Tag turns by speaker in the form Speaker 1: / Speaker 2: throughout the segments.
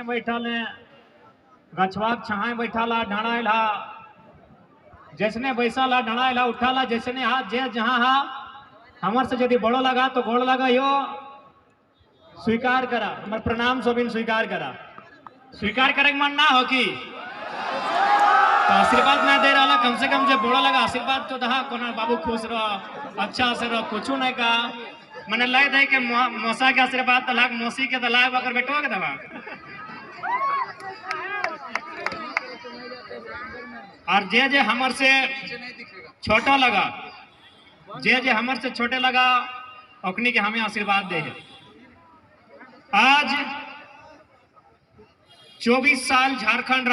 Speaker 1: बैठल है गछवा छाए बैठाला ढाणाला जैसने बैसाला ढाणाला उठाला जैसने हाथ जे जहाँ हा हमार से यदि बड़ो लगा तो गोड़ लगा यो स्वीकार करा हमार प्रणाम सोबिन स्वीकार करा स्वीकार करे मन ना हो कि तो आशीर्वाद ना दे रहा कम से कम जो बड़ो लगा आशीर्वाद तो दहा कोना बाबू खुश रहो अच्छा से रहो कुछ नहीं का मैंने लग दे के मौसा के आशीर्वाद तलाक मौसी के तलाक अगर बेटवा के दबा और जे हमर से छोटा लगा जे हमर से छोटे लगा ओकनी के हमें आशीर्वाद दे है। आज 24 साल झारखंड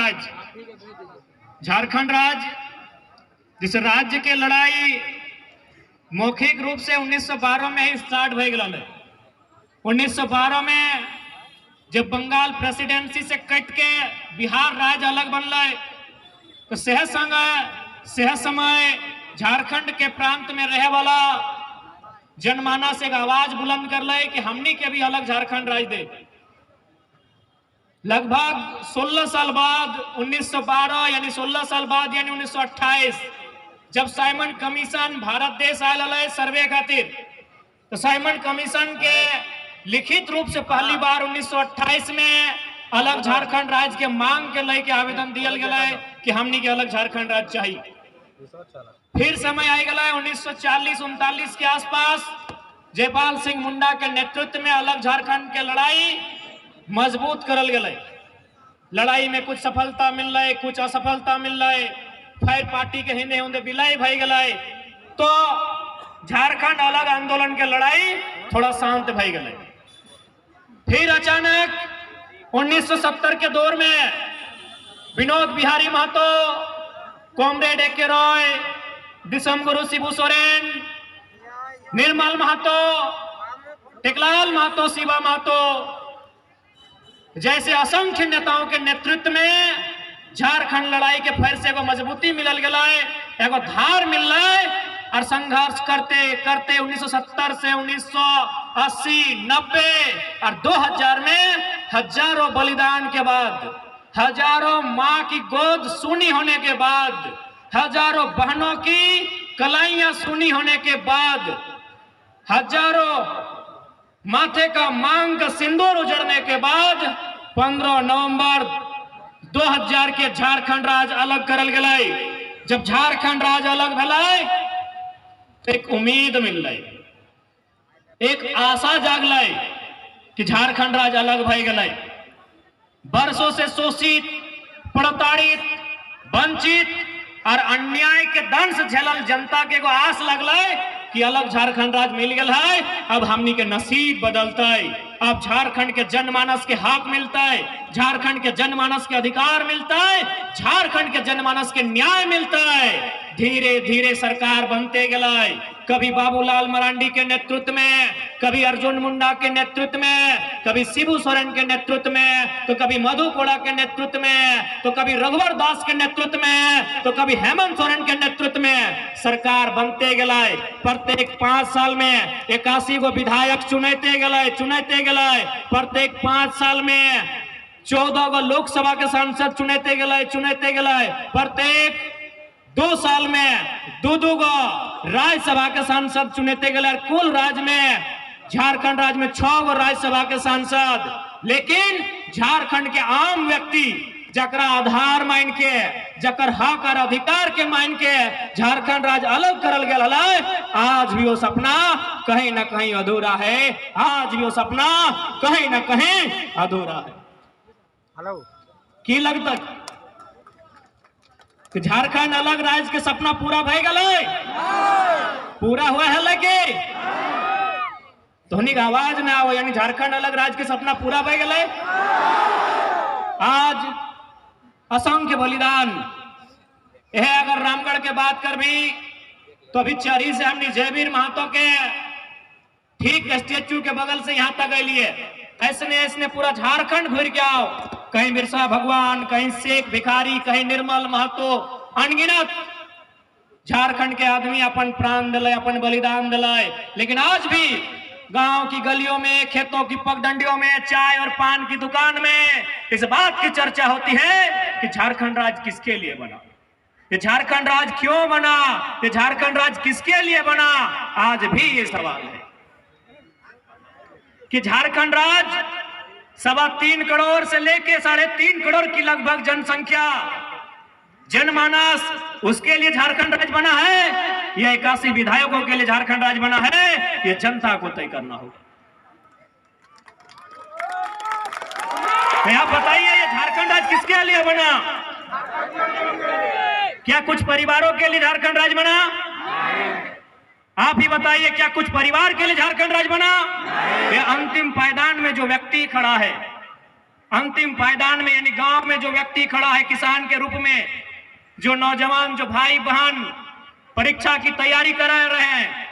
Speaker 1: राज्य जिस राज्य के लड़ाई मौखिक रूप से 1912 में ही स्टार्ट हो गया। 1912 में जब बंगाल प्रेसिडेंसी से कट के बिहार राज्य अलग बनल तो सेह समय झारखंड के प्रांत में रहे वाला जनमानस एक आवाज बुलंद कर ले कि हमनी के भी अलग झारखंड राज्य दे। लगभग 16 साल बाद 1912 यानी 16 साल बाद यानी 1928 जब साइमन कमीशन भारत देश आयल सर्वे खातिर तो साइमन कमीशन के लिखित रूप से पहली बार 1928 में अलग झारखंड राज्य के मांग के लेके आवेदन दियल गया कि हमनी के अलग झारखंड राज्य चाहिए। फिर समय आ गया 1940-39 के आसपास जयपाल सिंह मुंडा के नेतृत्व में अलग झारखंड के लड़ाई मजबूत करल गए। लड़ाई में कुछ सफलता मिल रही कुछ असफलता मिल रही फिर पार्टी के हिंदे हुंदे विलय भई गए तो झारखंड अलग आंदोलन के लड़ाई थोड़ा शांत भई गए। फिर अचानक 1970 के दौर में विनोद बिहारी महतो, कॉमरेड ए.के. रॉय, दिसमगुरु शिबू सोरेन, निर्मल महतो, टेकलाल महतो, शिवा महतो जैसे असंख्य नेताओं के नेतृत्व में झारखंड लड़ाई के फिर से एगो मजबूती मिलल गया एगो धार मिल और संघर्ष करते करते 1970 से 1980, 90 और 2000 में हजारों बलिदान के बाद, हजारों माँ की गोद सूनी होने के बाद, हजारों बहनों की कलाइयां सूनी होने के बाद, हजारों माथे का मांग का सिंदूर उजड़ने के बाद 15 नवंबर 2000 के झारखंड राज्य अलग करल गए। जब झारखंड राज्य अलग भलाई एक उम्मीद मिल रही, एक आशा जागल कि झारखंड राज्य अलग भई गए। वर्षों से शोषित, प्रताड़ित, वंचित और अन्याय के दंश झेलल जनता के एगो आस लगल कि अलग झारखंड राज्य मिल गया है। अब हमनी के नसीब बदलता है, अब झारखंड के जनमानस के हक मिलता है, झारखंड के जनमानस के अधिकार मिलता है, झारखंड के जनमानस के न्याय मिलता है। धीरे धीरे सरकार बनते गए, कभी बाबूलाल मरांडी के नेतृत्व में, कभी अर्जुन मुंडा के नेतृत्व में, कभी शिबू सोरेन के नेतृत्व में, तो कभी मधु कोड़ा के नेतृत्व में, तो कभी रघुवर दास के नेतृत्व में, तो कभी हेमंत सोरेन के नेतृत्व में सरकार बनते गए। प्रत्येक 5 साल में 81 गो विधायक चुनते गए। प्रत्येक 5 साल में 14 गो लोकसभा के सांसद चुनते गए। प्रत्येक 2 साल में 2 गो राज्यसभा के सांसद चुनते गए। कुल राज्य में झारखंड राज्य में 6 गो राज्यसभा के सांसद। लेकिन झारखंड के आम व्यक्ति जकरा आधार मान के, जकर हक और अधिकार के मान के झारखंड राज्य अलग करल गया है, आज भी वो सपना कहीं ना कहीं अधूरा है। आज भी वो सपना कहीं ना कहीं अधूरा है।
Speaker 2: हेलो
Speaker 1: की लगता कि झारखंड अलग राज्य के सपना पूरा भई गए? पूरा हुआ है लगे तो आवाज ना हो, यानी झारखंड अलग राज्य के सपना पूरा भई गए। आज असंख्य बलिदान यह अगर रामगढ़ के बात कर भी तो अभी चरी से हमने जयवीर महतो के ठीक स्टेचू के बगल से यहाँ तक लिए ऐसने पूरा झारखंड घूर के आओ, कहीं बिरसा भगवान, कहीं शेख भिखारी, कहीं निर्मल महतो, अनगिनत झारखंड के आदमी अपन प्राण दिले, अपन बलिदान दिले। लेकिन आज भी गांव की गलियों में, खेतों की पगडंडियों में, चाय और पान की दुकान में इस बात की चर्चा होती है कि झारखंड राज्य किसके लिए बना, ये झारखंड राज्य क्यों बना, ये झारखंड राज्य किसके लिए बना। आज भी ये सवाल है कि झारखंड राज्य 3.25 करोड़ से लेके 3.5 करोड़ की लगभग जनसंख्या, जनमानस, उसके लिए झारखंड राज्य बना है या 81 विधायकों के लिए झारखंड राज्य बना है, ये जनता को तय करना होगा। आप बताइए ये झारखंड राज्य किसके लिए बना? क्या कुछ परिवारों के लिए झारखंड राज्य बना? आप ही बताइए, क्या कुछ परिवार के लिए झारखंड राज्य बना? ये अंतिम पायदान में जो व्यक्ति खड़ा है, अंतिम पायदान में यानी गांव में जो व्यक्ति खड़ा है किसान के रूप में, जो नौजवान, जो भाई बहन परीक्षा की तैयारी कर रहे हैं,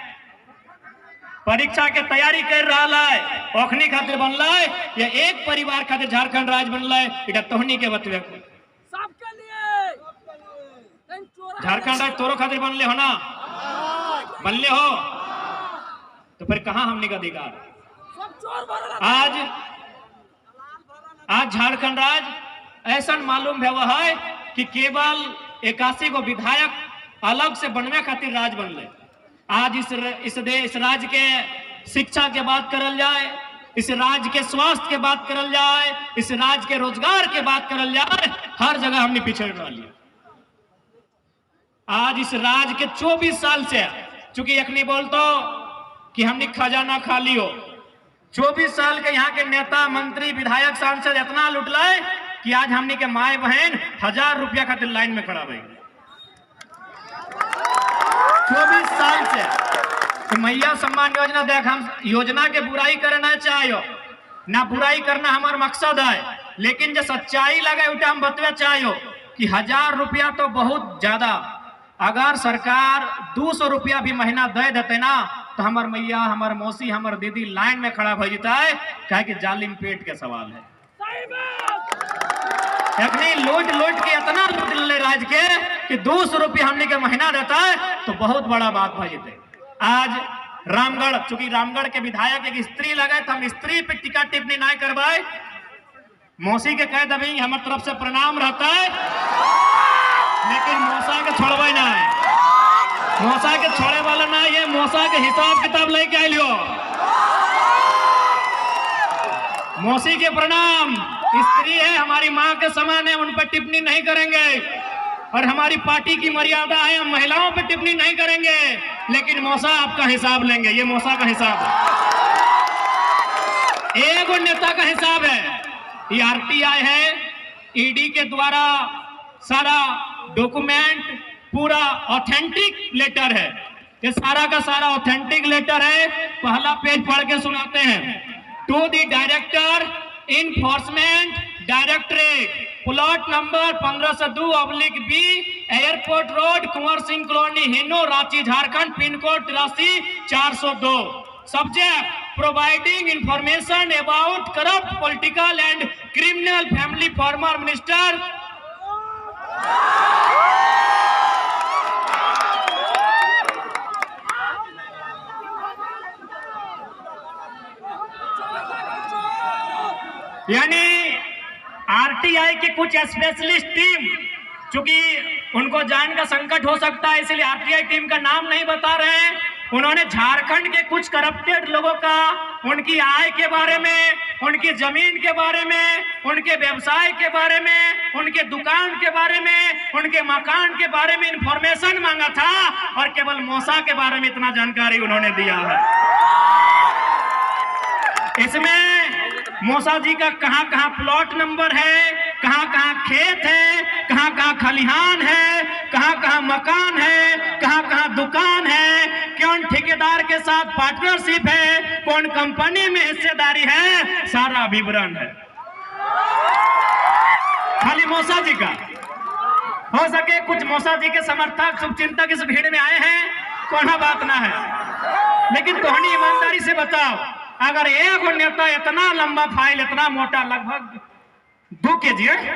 Speaker 1: परीक्षा के तैयारी कर रहा है, ओखनी खातिर बनला है या एक परिवार खातिर झारखंड राज्य बनला है, इटा तोहनी के बतवे सबके लिए झारखंड राज्य तोरो खातिर बनले हो ना, बनले हो तो फिर कहां हमने का अधिकार? आज झारखंड राज्य ऐसा मालूम है वह है कि केवल 81 को विधायक अलग से बनवे खातिर राज्य बनले। आज इस राज्य के शिक्षा के बात करल जाए, इस राज्य के स्वास्थ्य के बात करल जाए, इस राज्य के रोजगार के बात करल जाए, हर जगह हमने पिछड़ रही है। आज इस राज्य के 24 साल से, चूंकि एक नहीं बोलतो कि हमने खजाना खाली हो, 24 साल के यहाँ के नेता, मंत्री, विधायक, सांसद इतना लुटलाए कि आज हमने के माए बहन 1000 रुपया खातिर लाइन में खड़ा भाई 24 साल से। तो मैया सम्मान योजना देख, हम योजना के बुराई करना चाहिए ना, बुराई करना हमारा मकसद है, लेकिन जो सच्चाई लगे उठा हम बतवे चाहिए कि 1000 रुपया तो बहुत ज्यादा, अगर सरकार 200 रुपया भी महीना दे देते ना तो हमार मैया, हमार मौसी, हमार दीदी लाइन में खड़ा हो जाता है, कहे कि जालिम पेट के सवाल है। लूट के इतना लूट ले राज्य के कि 200 रुपया हमने के महीना देता है तो बहुत बड़ा बात हो जाते। आज रामगढ़, चूंकि रामगढ़ के विधायक एक स्त्री लगे तो हम स्त्री पे टीका टिप्पणी नहीं करवाए, मौसी के कह दबी हमारे तरफ से प्रणाम रहता है, लेकिन मौसा के छोड़वे ना है, मौसा के छोड़े वाला ना, ये मौसा के हिसाब किताब लेके आई लियो। मौसी के प्रणाम, स्त्री है, हमारी माँ के समान है, उन पर टिप्पणी नहीं करेंगे, और हमारी पार्टी की मर्यादा है, हम महिलाओं पर टिप्पणी नहीं करेंगे, लेकिन मौसा आपका हिसाब लेंगे। ये मौसा का हिसाब है, एक नेता का हिसाब है। ये आरटीआई है, ईडी के द्वारा सारा डॉक्यूमेंट, पूरा ऑथेंटिक लेटर है, ये सारा का सारा ऑथेंटिक लेटर है। पहला पेज पढ़ के सुनाते हैं। To the director enforcement directorate, plot number 1502/B, airport road, Kunwar Singh colony, Hinoo, Ranchi, Jharkhand, pin code 83,402। Subject providing information about corrupt political and criminal family former minister. यानी आरटीआई के कुछ स्पेशलिस्ट टीम, चूंकि उनको जान का संकट हो सकता है इसलिए आरटीआई टीम का नाम नहीं बता रहे हैं, उन्होंने झारखंड के कुछ करप्टेड लोगों का, उनकी आय के बारे में, उनकी जमीन के बारे में, उनके व्यवसाय के बारे में, उनके दुकान के बारे में, उनके मकान के बारे में इंफॉर्मेशन मांगा था, और केवल मौसा के बारे में इतना जानकारी उन्होंने दिया है। इसमें मौसा जी का कहां कहां प्लॉट नंबर है, कहां कहां खेत है, कहां कहां खलिहान है, कहां कहां मकान है, कहां कहां दुकान है, कौन ठेकेदार के साथ पार्टनरशिप है, कौन कंपनी में हिस्सेदारी है, सारा विवरण है खाली मौसा जी का। हो सके कुछ मौसा जी के समर्थक, शुभचिंतक इस भीड़ में आए हैं, कोई बात ना है, लेकिन तोहनी ईमानदारी से बताओ, अगर एक नेता इतना लंबा फाइल, इतना मोटा, लगभग 2 kg है,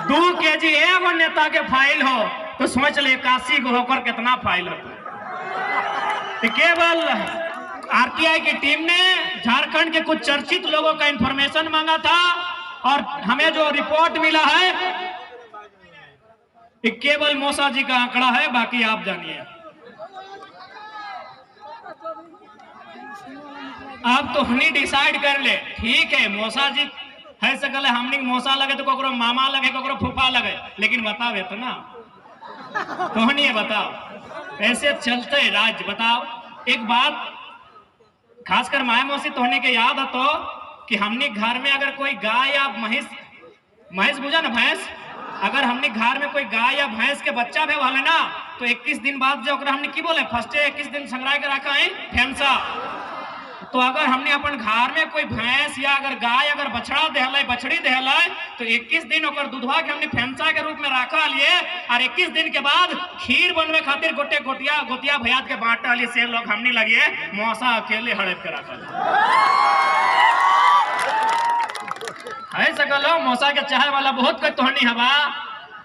Speaker 1: 2 kg एक नेता के फाइल हो तो सोच ले 81 को होकर कितना फाइल होता है। केवल आरटीआई की टीम ने झारखंड के कुछ चर्चित लोगों का इंफॉर्मेशन मांगा था और हमें जो रिपोर्ट मिला है कि केवल मौसा जी का आंकड़ा है, बाकी आप जानिए। आप तो हनी डिसाइड कर ले, ठीक है मौसा जी है सकल है, हमने मौसा लगे तो ककरो मामा लगे ककरो फूफा लगे, लेकिन बताओ ये तो ना तो हनी है, बताओ ऐसे चलते राज्य। बताओ एक बात खासकर माया मौसी तोहने के याद है तो कि हमने घर में अगर कोई गाय या भैंस बुझा ना भैंस, अगर हमने घर में कोई गाय या भैंस के बच्चा भी वाले ना तो 21 दिन बाद जो हमने की बोले फर्स्ट 21 दिन संग्रह के रखा है फेमसा। तो अगर हमने अपन घर में कोई भैंस या अगर गाय अगर बछड़ा देहला बछड़ी देहला तो 21 दिन और दूधवा के हमने फेमसा के रूप में रखा लिए और 21 दिन के बाद खीर बनवे खातिर गोटे गोतिया भैया के बांटा लिए से लोग हमने लगे मौसा अकेले हड़प के रखा है सकल मौसा के चाहे वाला बहुत कोई तोहनी हवा,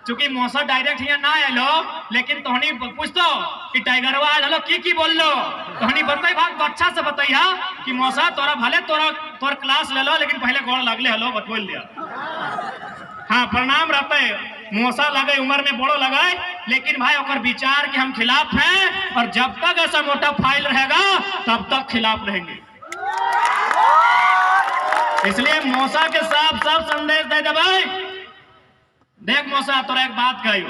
Speaker 1: चूंकि मौसा डायरेक्ट यहाँ ना आलो लेकिन तोहनी पूछतो कि टाइगरवा हेलो की बोल लो तोहनी बताई भाग अच्छा से बताइया कि मौसा तोरा भले तोर क्लास ले लो लेकिन पहले गोड़ लगले हेलो बोल दिया। हाँ प्रणाम रहते मौसा लगे उम्र में बड़ो लगाए लेकिन भाई ओकर विचार के हम खिलाफ हैं और जब तक ऐसा मोटा फाइल रहेगा तब तक खिलाफ रहेंगे। इसलिए मौसा के साफ साफ संदेश दे दे भाई। देख मौसा तोरा एक बात कहियो,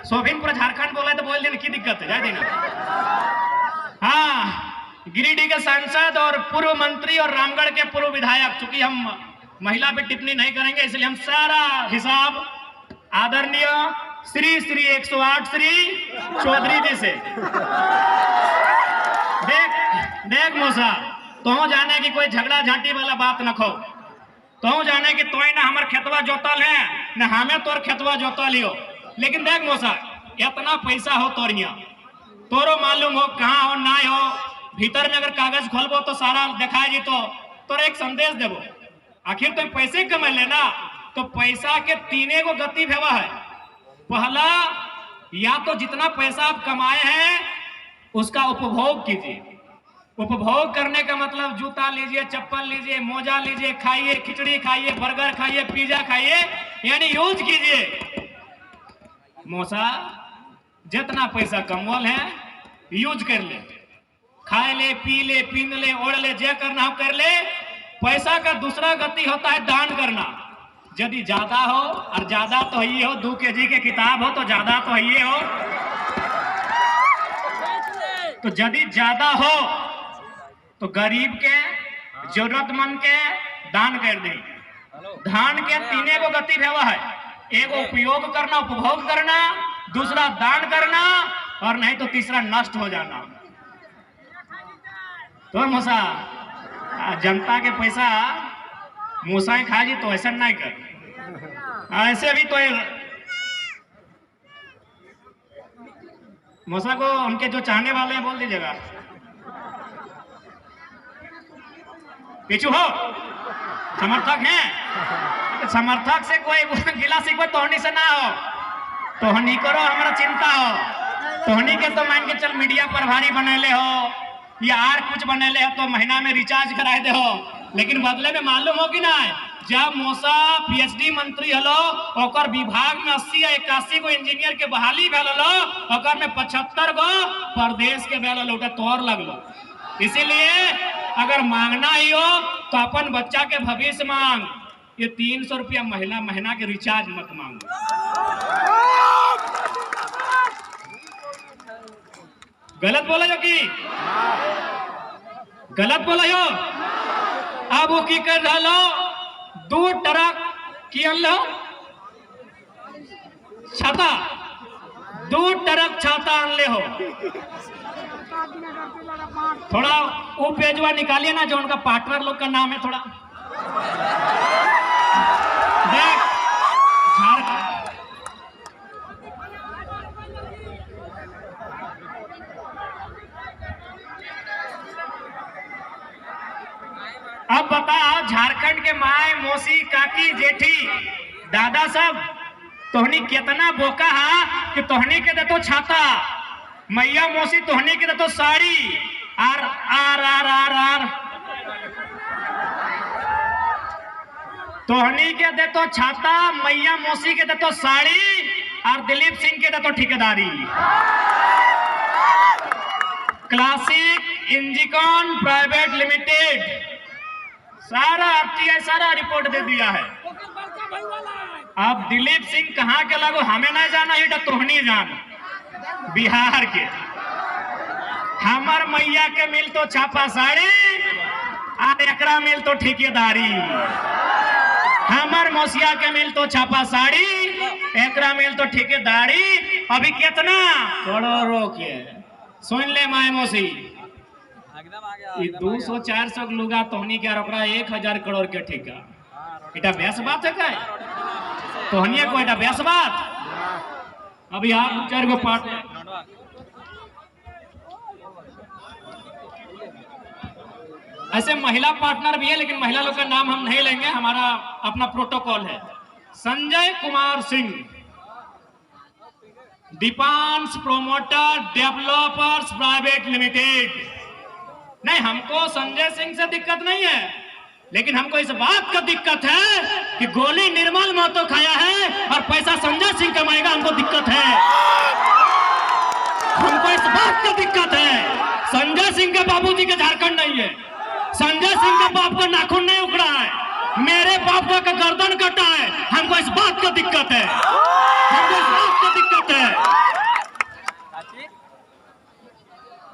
Speaker 1: सोभिनपुर झारखंड बोला तो बोल देना की दिक्कत है, जाए देना। हाँ गिरिडीह के सांसद और पूर्व मंत्री और रामगढ़ के पूर्व विधायक, चूंकि हम महिला पे टिप्पणी नहीं करेंगे इसलिए हम सारा हिसाब आदरणीय श्री 108 श्री चौधरी जी से। देख मौसा तो जाने की कोई झगड़ा झांटी वाला बात न खो, तो जाने की तोय ना हमार खेतवा जोतल है न हमें तोर खेतवा जोता लियो। लेकिन देख मौसा इतना पैसा हो तोर यहाँ तोरो मालूम हो कहाँ हो ना हो, भीतर में अगर कागज खोलबो तो सारा दिखाई जी तो तोर एक संदेश देबो। आखिर तुम पैसे कमा लेना तो पैसा के तीने को गति भेवा है। पहला या तो जितना पैसा आप कमाए हैं उसका उपभोग कीजिए। उपभोग करने का मतलब जूता लीजिए, चप्पल लीजिए, मोजा लीजिए, खाइए, खिचड़ी खाइए, बर्गर खाइए, पिज्जा खाइए, यानी यूज कीजिए। मौसा जितना पैसा कमवल है यूज कर ले, खाए ले, पी ले, पीन ले, ओढ़ ले, जे करना हो कर ले। पैसा का दूसरा गति होता है दान करना। यदि ज्यादा हो और ज्यादा तो ये हो 2 kg के किताब हो तो ज्यादा तो ये हो, तो यदि ज्यादा हो तो गरीब के जरूरतमंद के दान कर दे। धान के तीने को गति भेवा है, एगो उपयोग करना उपभोग करना, दूसरा दान करना और नहीं तो तीसरा नष्ट हो जाना। तो मौसा जनता के पैसा मूसा खा जी तो ऐसा नहीं कर, ऐसे भी तो मौसा को उनके जो चाहने वाले हैं बोल दीजिएगा पीछू हो समर्थक हैं, समर्थक से कोई गिला शिकवा तोहनी से ना हो, तोहनी करो हमारा चिंता हो। तोहनी के तो मान के चल मीडिया प्रभारी बनेले हो या आर कुछ बनेले हो तो महीना में रिचार्ज कराए दे हो, लेकिन बदले में मालूम हो कि ना जब मौसा पीएचडी मंत्री हलो ओकर विभाग में 80 या 81 गो इंजीनियर के बहाली भेल ओकर में 75 गो प्रदेश के भेल उठा तोर लगलो। इसीलिए अगर मांगना ही हो तो अपन बच्चा के भविष्य मांग, ये 300 रुपया महीना के रिचार्ज मत मांगो। गलत बोला जो की गलत बोला हो। अब वो की कर रहा 2 ट्रक की लो छाता, 2 ट्रक छाता अनले हो। थोड़ा वो पेजवा निकालिए ना जो उनका पार्टनर लोग का नाम है, थोड़ा देख झारखंड अब बता झारखंड के माए मौसी काकी जेठी दादा सब तोहनी कितना बोका है कि तोहनी के दे तो छाता मैया मौसी तोहनी के तो साड़ी आर आर आर आर आर तोहनी के दे तो छाता, मैया मौसी के दे तो साड़ी और दिलीप सिंह के दे तो ठेकेदारी। क्लासिक इंजीकॉन प्राइवेट लिमिटेड सारा आरटीआई सारा रिपोर्ट दे दिया है। अब दिलीप सिंह कहाँ के लगो हमें नहीं जाना, ये तोहनी जान बिहार के। हमार मैया के मिल तो छापा साड़ी और एकरा मिल तो ठेकेदारी। हमार मौसिया के मिल तो छापा साड़ी, एकरा मिल तो ठेकेदारी। अभी कितना करोड़ों के सुन ले माए मौसी, 200-400 लुगा तोहनी के 1000 करोड़ के ठेका। इटा बेस बात है क्या तोहनी को? इटा बेस बात। अभी आप 4 गो पार्टनर ऐसे महिला पार्टनर भी है, लेकिन महिला लोग का नाम हम नहीं लेंगे, हमारा अपना प्रोटोकॉल है। Sanjay Kumar Singh, Deepansh promoter developers private limited. नहीं, हमको संजय सिंह से दिक्कत नहीं है, लेकिन हमको इस बात का दिक्कत है कि गोली निर्मल महतो खाया है और पैसा संजय सिंह कमाएगा। हमको दिक्कत है, हमको इस बात का दिक्कत है। संजय सिंह के बाबूजी के झारखंड नहीं है, संजय सिंह के बाप का नाखून नहीं उखड़ा है, मेरे बाप का गर्दन कटा है। हमको इस बात का दिक्कत है, हमको इस बात का दिक्कत है।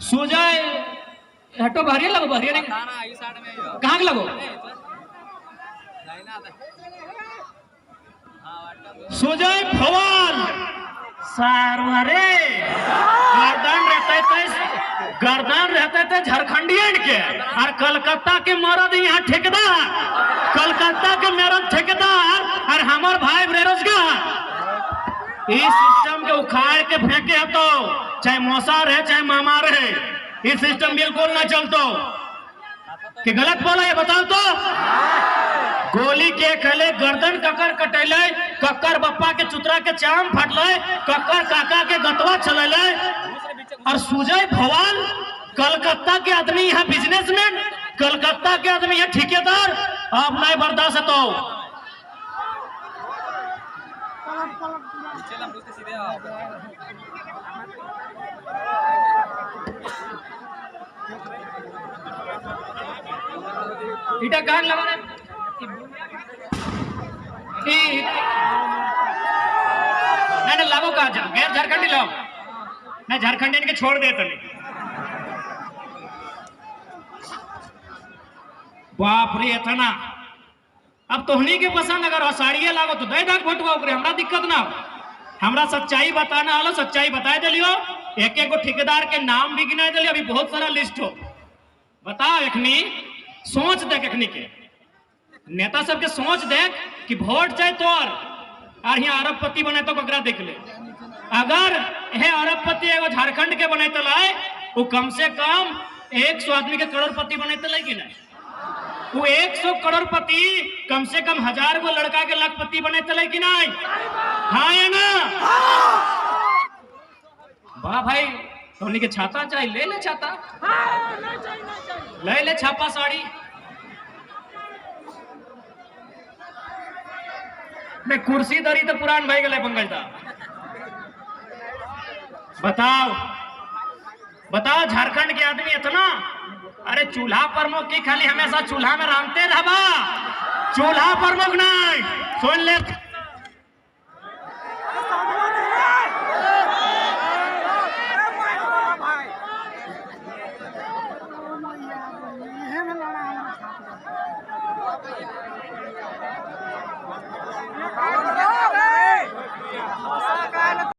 Speaker 1: सुजय हटो, बाहर लगो, बाहर नहीं, कहाँ लगो? सुजय भवाल सारे गर्दन रहते थे झारखंडियन के, और कलकत्ता के मरद यहाँ ठेकेदार, कलकत्ता के मरद ठेकेदार और हमार भाई बेरोजगार। इस सिस्टम के उखाड़ के फेंके है तो चाहे मौसा रहे चाहे मामा रहे, ये सिस्टम बिल्कुल ना चलतो। कि गलत बोला ये बताओ तो? गोली के खले गर्दन ककर कटेले, ककर बप्पा के चुतरा के चाम फटले, ककर काका के गतवा चलेले। और सुजय भवाल कलकत्ता के आदमी यहाँ बिजनेसमैन, कलकत्ता के आदमी यहाँ ठेकेदार। अब नहीं बर्दाश्त है तो इटा कान लगा नहीं लागो कहा जा गैर झारखंडी लाओ, मैं झारखंडी के छोड़ दे तले। बाप रे इतना। अब तोहनी के पसंद अगर साड़ियाँ लागो तो दे दाग भोटवा करे, हमरा दिक्कत ना। हमरा सच्चाई बताना आलो, सच्चाई बताए दिलियो। एक एक ठेकेदार के नाम भी गिनाए दिलियो, अभी बहुत सारा लिस्ट हो। बताओ एखनी सोच देख, एखनी के नेता सबके सोच देख कि वोट जाए तो और यहाँ अरबपति बने तो ककरा देख ले। अगर हे अरबपति एगो झारखंड के बने तो लाए, वो कम से कम 100 आदमी के करोड़पति बने तो लाए कि नहीं? वो 100 करोड़पति कम से कम 1000 गो लड़का के लाखपति बने तो लाए कि नहीं? हाँ या ना? वाह भाई, तोहनी के छाता चाहिए, ले ले छाता, ले ले छापा साड़ी। मैं कुर्सी दरी तो पुरान भाई गए पंकज दा। बताओ बताओ, झारखंड के आदमी इतना, अरे चूल्हा प्रमुख की खाली हमेशा चूल्हा में रामते रहबा, चूल्हा प्रमुख नहीं। सुन ले